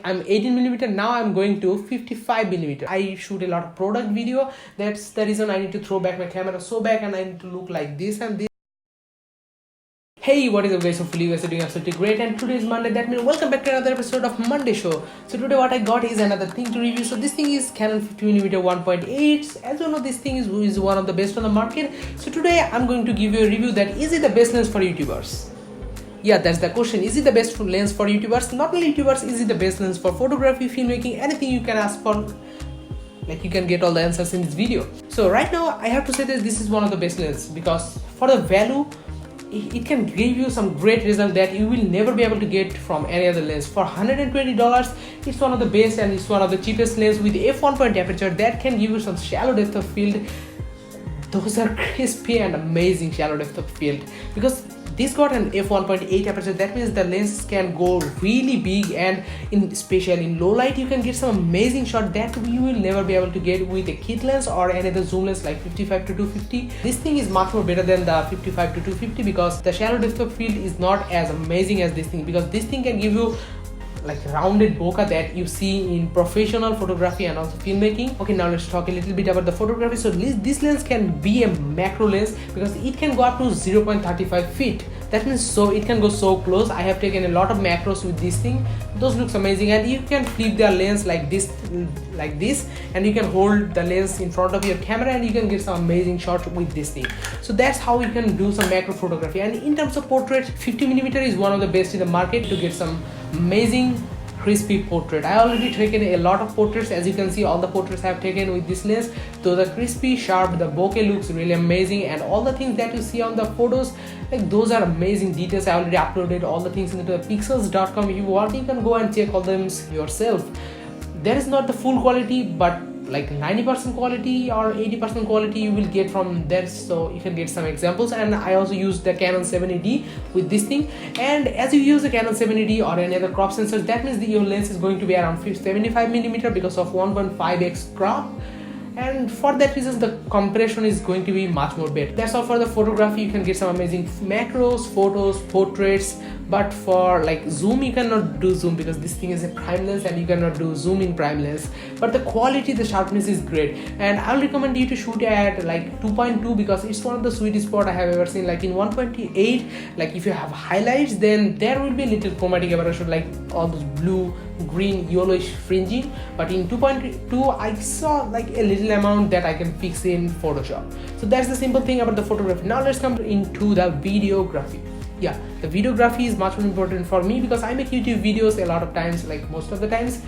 I'm 18mm, now I'm going to 55mm. I shoot a lot of product video. That's the reason I need to throw back my camera so back and I need to look like this and this. Hey, what is up guys? Hopefully you guys are doing absolutely great, and today is Monday. That means welcome back to another episode of Monday Show. So today what I got is another thing to review. So this thing is Canon 50mm 1.8. As you know, this thing is one of the best on the market. So today I'm going to give you a review that is it the best lens for YouTubers? Yeah, that's the question. Is it the best lens for YouTubers? Not only YouTubers, is it the best lens for photography, filmmaking, anything you can ask for? Like, you can get all the answers in this video. So right now I have to say that this is one of the best lenses because for the value, it can give you some great result that you will never be able to get from any other lens. For $120, it's one of the best and it's one of the cheapest lens with f1.8 aperture that can give you some shallow depth of field. Those are crispy and amazing shallow depth of field because this got an f1.8 aperture. That means the lens can go really big, and especially in low light you can get some amazing shot that you will never be able to get with a kit lens or any other zoom lens like 55 to 250. This thing is much more better than the 55 to 250 because the shallow depth of field is not as amazing as this thing, because this thing can give you like rounded bokeh that you see in professional photography and also filmmaking. Okay, now let's talk a little bit about the photography. So this lens can be a macro lens because it can go up to 0.35 feet. That means so it can go so close. I have taken a lot of macros with this thing. Those looks amazing, and you can flip the lens like this, and you can hold the lens in front of your camera and you can get some amazing shots with this thing. So that's how you can do some macro photography. And in terms of portrait, 50mm is one of the best in the market to get some amazing crispy portrait. I already taken a lot of portraits. As you can see, all the portraits I have taken with this lens, those are crispy, sharp, the bokeh looks really amazing, and all the things that you see on the photos, like those are amazing details. I already uploaded all the things into the pixels.com. If you want, you can go and check all them yourself. There is not the full quality, but like 90% quality or 80% quality you will get from there, so you can get some examples. And I also used the Canon 70D with this thing, and as you use the Canon 70D or any other crop sensors, that means that your lens is going to be around 75mm because of 1.5x crop, and for that reason the compression is going to be much more better. That's all for the photography. You can get some amazing macros, photos, portraits, but for like zoom you cannot do zoom because this thing is a prime lens and you cannot do zoom in prime lens. But the quality, the sharpness is great, and I'll recommend you to shoot at like 2.2 because it's one of the sweetest spot I have ever seen. Like in 1.8, like if you have highlights, then there will be a little chromatic aberration, like all those blue, green, yellowish fringing, but in 2.2 I saw like a little amount that I can fix in Photoshop. So that's the simple thing about the photography. Now let's come into the videography. Yeah, the videography is much more important for me because I make YouTube videos a lot of times, like most of the times.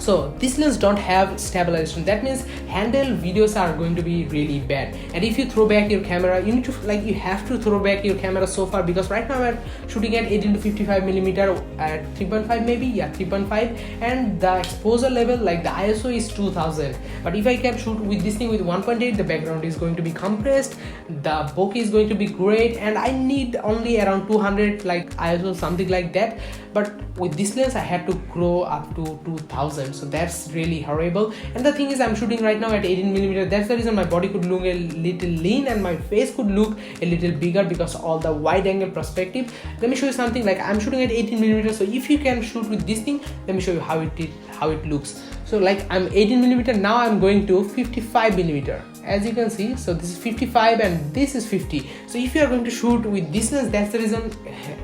So this lens don't have stabilization. That means handheld videos are going to be really bad, and if you throw back your camera, you need to you have to throw back your camera so far, because right now I'm shooting at 18 to 55mm at 3.5 maybe, yeah 3.5, and the exposure level, like the ISO is 2000. But if I can shoot with this thing with 1.8, the background is going to be compressed, the bokeh is going to be great, and I need only around 200 like ISO, something like that. But with this lens I had to grow up to 2000, so that's really horrible. And the thing is, I'm shooting right now at 18mm. That's the reason my body could look a little lean and my face could look a little bigger because all the wide angle perspective. Let me show you something. Like I'm shooting at 18mm, so if you can shoot with this thing, let me show you how it looks. So like I'm 18mm, now I'm going to 55mm, as you can see. So this is 55 and this is 50. So if you are going to shoot with this lens, that's the reason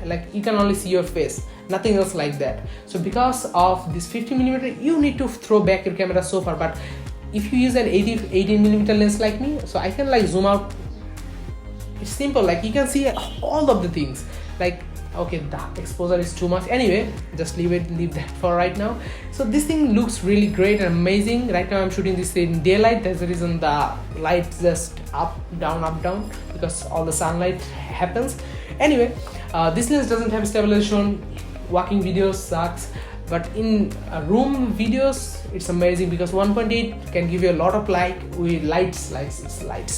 like you can only see your face, nothing else like that. So because of this 50mm, you need to throw back your camera so far. But if you use an 18mm lens like me, so I can like zoom out. It's simple, like you can see all of the things. Like okay, the exposure is too much. Anyway, just leave that for right now. So this thing looks really great and amazing. Right now I'm shooting this in daylight. That's the reason the light just up down because all the sunlight happens. Anyway, this lens doesn't have stabilization. Walking videos sucks, but in room videos it's amazing because 1.8 can give you a lot of light with lights,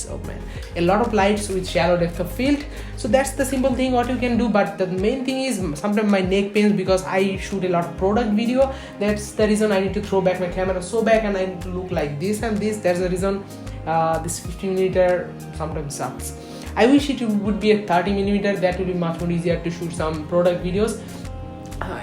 oh man, a lot of lights with shallow depth of field. So that's the simple thing what you can do. But the main thing is sometimes my neck pains because I shoot a lot of product video. That's the reason I need to throw back my camera so back and I need to look like this and this. That's the reason this 15mm sometimes sucks. I wish it would be a 30mm. That would be much more easier to shoot some product videos.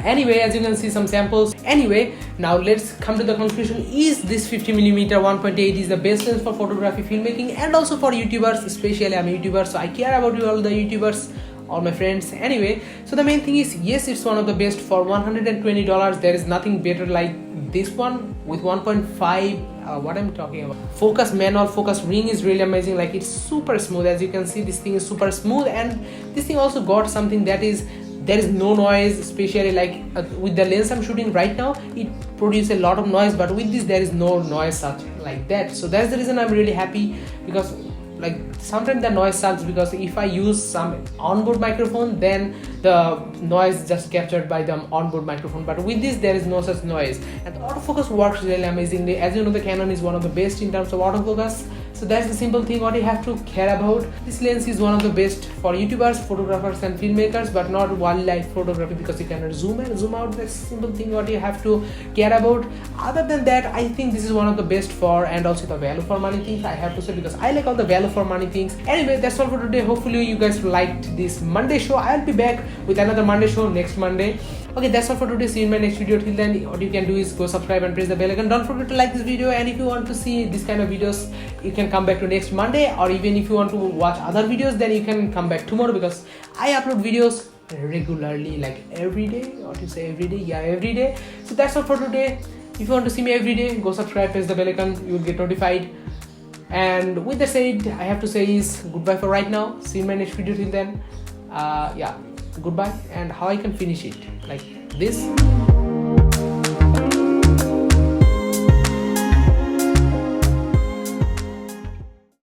Anyway, as you can see some samples. Anyway, now let's come to the conclusion. Is this 50mm 1.8 is the best lens for photography, filmmaking, and also for YouTubers? Especially I'm a YouTuber, so I care about you all the YouTubers, all my friends. Anyway, so the main thing is, yes, it's one of the best for $120. There is nothing better like this one with 1.5. What I'm talking about, focus manual focus ring is really amazing. Like, it's super smooth. As you can see, this thing is super smooth, and this thing also got something that is, there is no noise, especially like with the lens I'm shooting right now, it produces a lot of noise, but with this there is no noise such like that. So that's the reason I'm really happy, because like sometimes the noise sucks, because if I use some onboard microphone, then the noise just captured by the onboard microphone, but with this there is no such noise. And the autofocus works really amazingly. As you know, the Canon is one of the best in terms of autofocus. So that's the simple thing what you have to care about. This lens is one of the best for YouTubers, photographers and filmmakers, but not wildlife photography, because you cannot zoom in, zoom out. That's the simple thing what you have to care about. Other than that, I think this is one of the best for, and also the value for money things, I have to say, because I like all the value for money things. Anyway, that's all for today. Hopefully you guys liked this Monday show. I'll be back with another Monday show next Monday. Okay, that's all for today. See you in my next video. Till then, what you can do is go subscribe and press the bell icon. Don't forget to like this video, and if you want to see this kind of videos, you can come back to next Monday, or even if you want to watch other videos, then you can come back tomorrow, because I upload videos regularly, like every day. What you say, every day? Yeah, every day. So that's all for today. If you want to see me every day, go subscribe, press the bell icon, you will get notified. And with that said, I have to say is goodbye for right now. See you in my next video. Till then, yeah, goodbye. And how I can finish it like this.